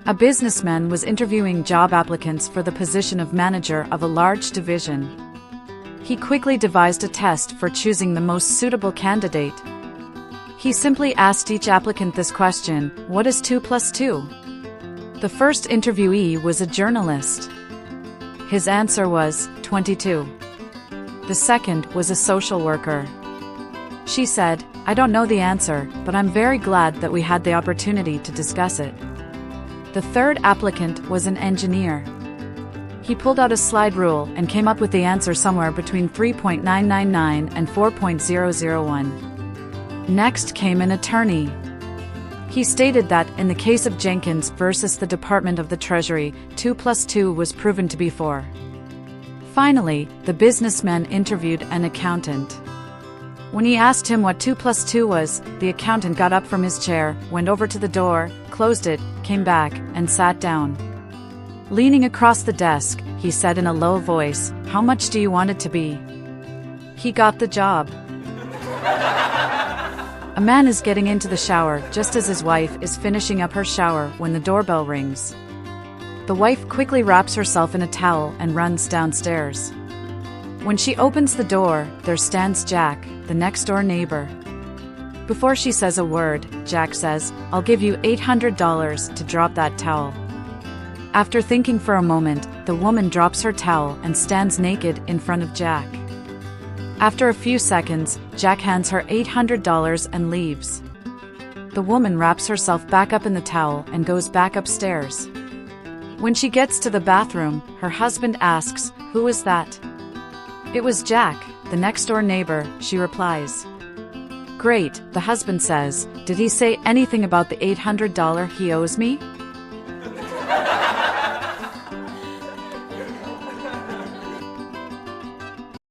A businessman was interviewing job applicants for the position of manager of a large division. He quickly devised a test for choosing the most suitable candidate. He simply asked each applicant this question: what is 2 plus 2? The first interviewee was a journalist. His answer was 22. The second was a social worker. She said, "I don't know the answer, but I'm very glad that we had the opportunity to discuss it." The third applicant was an engineer. He pulled out a slide rule and came up with the answer somewhere between 3.999 and 4.001. Next came an attorney. He stated that, in the case of Jenkins versus the Department of the Treasury, 2 plus 2 was proven to be 4. Finally, the businessman interviewed an accountant. When he asked him what 2 plus 2 was, the accountant got up from his chair, went over to the door, closed it, came back, and sat down. Leaning across the desk, he said in a low voice, "How much do you want it to be?" He got the job. A man is getting into the shower just as his wife is finishing up her shower when the doorbell rings. The wife quickly wraps herself in a towel and runs downstairs. When she opens the door, there stands Jack, the next-door neighbor. Before she says a word, Jack says, "I'll give you $800 to drop that towel." After thinking for a moment, the woman drops her towel and stands naked in front of Jack. After a few seconds, Jack hands her $800 and leaves. The woman wraps herself back up in the towel and goes back upstairs. When she gets to the bathroom, her husband asks, "Who is that?" "It was Jack, the next-door neighbor," she replies. "Great," the husband says. "Did he say anything about the $800 he owes me?"